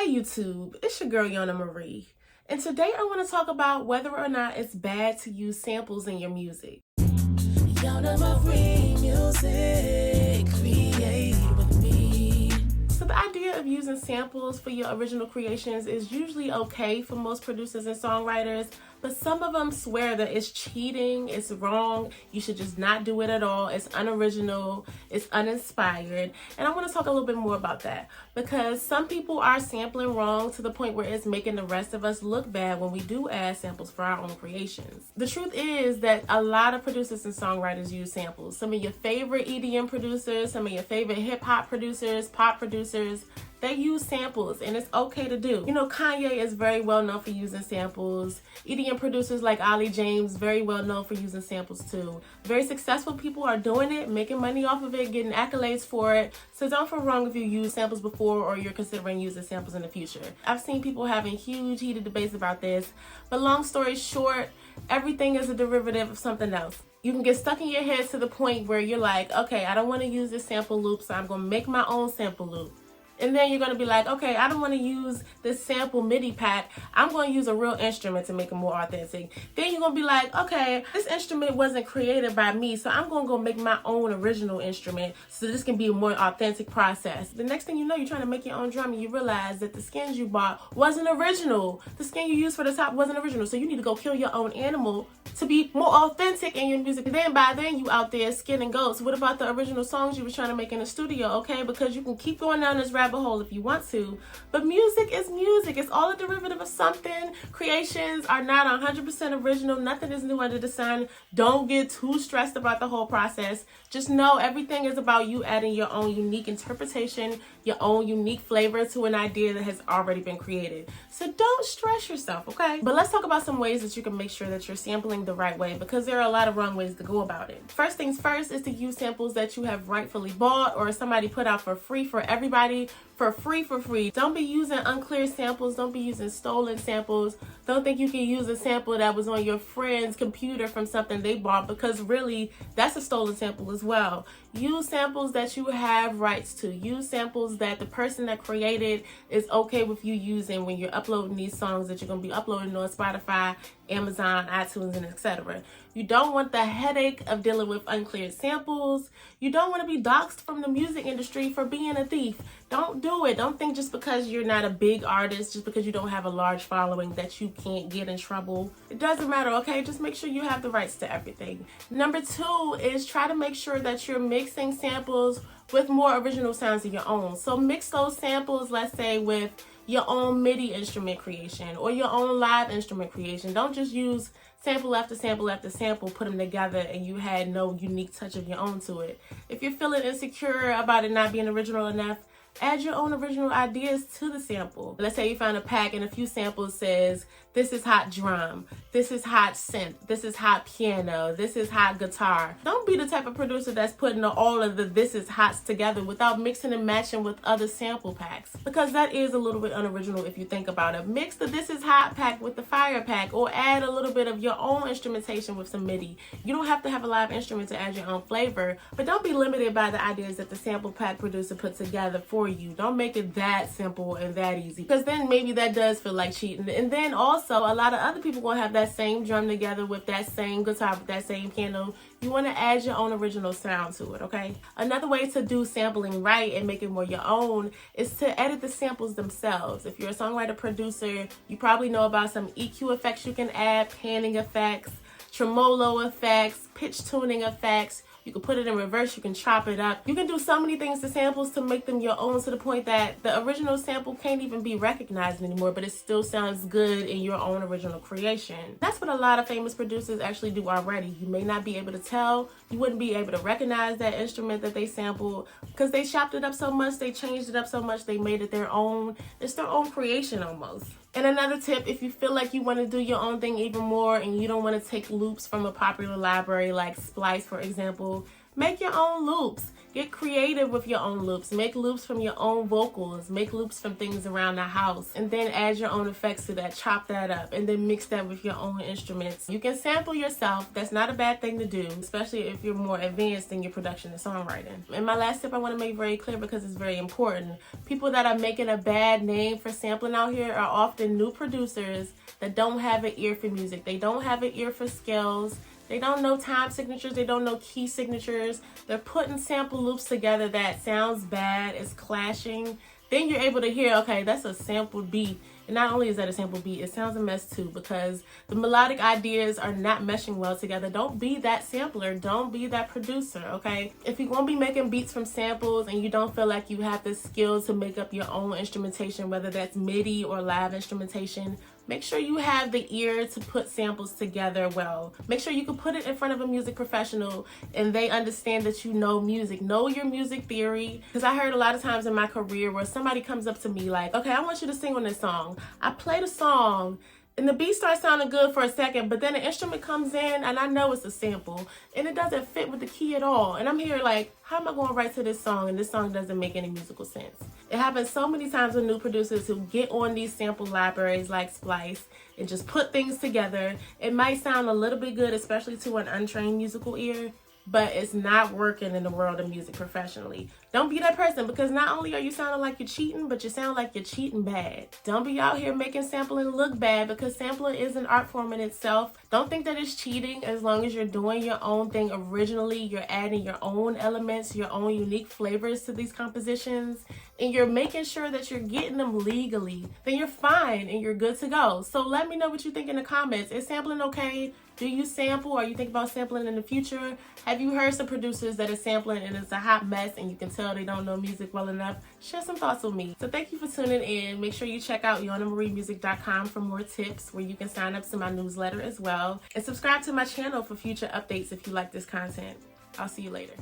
Hey YouTube, it's your girl Yona Marie, and today I want to talk about whether or not it's bad to use samples in your music. Yona Marie music, create with me. So the idea of using samples for your original creations is usually okay for most producers and songwriters, but some of them swear that it's cheating, it's wrong, you should just not do it at all, it's unoriginal, it's uninspired. And I want to talk a little bit more about that because some people are sampling wrong to the point where it's making the rest of us look bad when we do add samples for our own creations. The truth is that a lot of producers and songwriters use samples. Some of your favorite EDM producers, some of your favorite hip hop producers, pop producers, they use samples, and it's okay to do. You know, Kanye is very well known for using samples. EDM producers like Ali James, very well known for using samples too. Very successful people are doing it, making money off of it, getting accolades for it. So don't feel wrong if you use samples before or you're considering using samples in the future. I've seen people having huge heated debates about this, but long story short, everything is a derivative of something else. You can get stuck in your head to the point where you're like, okay, I don't want to use this sample loop, so I'm going to make my own sample loop. And then you're going to be like, okay, I don't want to use this sample MIDI pack. I'm going to use a real instrument to make it more authentic. Then you're going to be like, okay, this instrument wasn't created by me, so I'm going to go make my own original instrument so this can be a more authentic process. The next thing you know, you're trying to make your own drum and you realize that the skins you bought wasn't original. The skin you used for the top wasn't original. So you need to go kill your own animal to be more authentic in your music. And then by then you out there skinning goats. What about the original songs you were trying to make in the studio, okay? Because you can keep going down this rabbit hole if you want to, but music is music. It's all a derivative of something. Creations are not 100% original. Nothing is new under the sun. Don't get too stressed about the whole process. Just know everything is about you adding your own unique interpretation, your own unique flavor to an idea that has already been created. So don't stress yourself, okay? But let's talk about some ways that you can make sure that you're sampling the right way, because there are a lot of wrong ways to go about it. First things first is to use samples that you have rightfully bought or somebody put out for free for everybody, for free. Don't be using unclear samples. Don't be using stolen samples. Don't think you can use a sample that was on your friend's computer from something they bought, because really that's a stolen sample as well. Use samples that you have rights to. Use samples that the person that created is okay with you using when you're uploading these songs that you're going to be uploading on Spotify, Amazon, iTunes, and etc. You don't want the headache of dealing with uncleared samples. You don't want to be doxxed from the music industry for being a thief. Don't do it. Don't think just because you're not a big artist, just because you don't have a large following, that you can't get in trouble. It doesn't matter, okay? Just make sure you have the rights to everything. Number two is try to make sure that you're mixing samples with more original sounds of your own. So mix those samples, let's say, with your own MIDI instrument creation or your own live instrument creation. Don't just use sample after sample after sample, put them together, and you had no unique touch of your own to it. If you're feeling insecure about it not being original enough, add your own original ideas to the sample. Let's say you found a pack and a few samples says, this is hot drum, this is hot synth, this is hot piano, this is hot guitar. Don't be the type of producer that's putting all of the this is hots together without mixing and matching with other sample packs, because that is a little bit unoriginal if you think about it. Mix the this is hot pack with the fire pack, or add a little bit of your own instrumentation with some MIDI. You don't have to have a live instrument to add your own flavor, but don't be limited by the ideas that the sample pack producer put together for you. Don't make it that simple and that easy, because then maybe that does feel like cheating. And then also a lot of other people will have that same drum together with that same guitar, with that same piano. You want to add your own original sound to it, okay? Another way to do sampling right and make it more your own is to edit the samples themselves. If you're a songwriter producer, you probably know about some EQ effects you can add, panning effects, tremolo effects, pitch tuning effects. You can put it in reverse, you can chop it up. You can do so many things to samples to make them your own, to the point that the original sample can't even be recognized anymore, but it still sounds good in your own original creation. That's what a lot of famous producers actually do already. You may not be able to tell, you wouldn't be able to recognize that instrument that they sampled because they chopped it up so much, they changed it up so much, they made it their own. It's their own creation almost. And another tip, if you feel like you want to do your own thing even more and you don't want to take loops from a popular library like Splice, for example, Make your own loops. Get creative with your own loops. Make loops from your own vocals. Make loops from things around the house. And then add your own effects to that. Chop that up. And then mix that with your own instruments. You can sample yourself. That's not a bad thing to do, especially if you're more advanced in your production and songwriting. And my last tip I want to make very clear because it's very important. People that are making a bad name for sampling out here are often new producers that don't have an ear for music. They don't have an ear for scales. They don't know time signatures. They don't know key signatures. They're putting sample loops together that sounds bad. It's clashing. Then you're able to hear, okay, that's a sampled beat. And not only is that a sample beat, it sounds a mess too because the melodic ideas are not meshing well together. Don't be that sampler. Don't be that producer, okay? If you're going to be making beats from samples and you don't feel like you have the skill to make up your own instrumentation, whether that's MIDI or live instrumentation, make sure you have the ear to put samples together well. Make sure you can put it in front of a music professional and they understand that you know music. Know your music theory. Because I heard a lot of times in my career where somebody comes up to me like, okay, I want you to sing on this song. I play the song and the beat starts sounding good for a second, but then the instrument comes in and I know it's a sample and it doesn't fit with the key at all. And I'm here like, how am I going to write to this song and this song doesn't make any musical sense? It happens so many times with new producers who get on these sample libraries like Splice and just put things together. It might sound a little bit good, especially to an untrained musical ear, but it's not working in the world of music professionally. Don't be that person because not only are you sounding like you're cheating, but you sound like you're cheating bad. Don't be out here making sampling look bad because sampling is an art form in itself. Don't think that it's cheating as long as you're doing your own thing originally. You're adding your own elements, your own unique flavors to these compositions, and you're making sure that you're getting them legally. Then you're fine and you're good to go. So let me know what you think in the comments. Is sampling okay? Do you sample? Are you thinking about sampling in the future? Have you heard some producers that are sampling and it's a hot mess and you can tell they don't know music well enough? Share some thoughts with me. So thank you for tuning in. Make sure you check out YonaMarieMusic.com for more tips where you can sign up to my newsletter as well. And subscribe to my channel for future updates if you like this content. I'll see you later.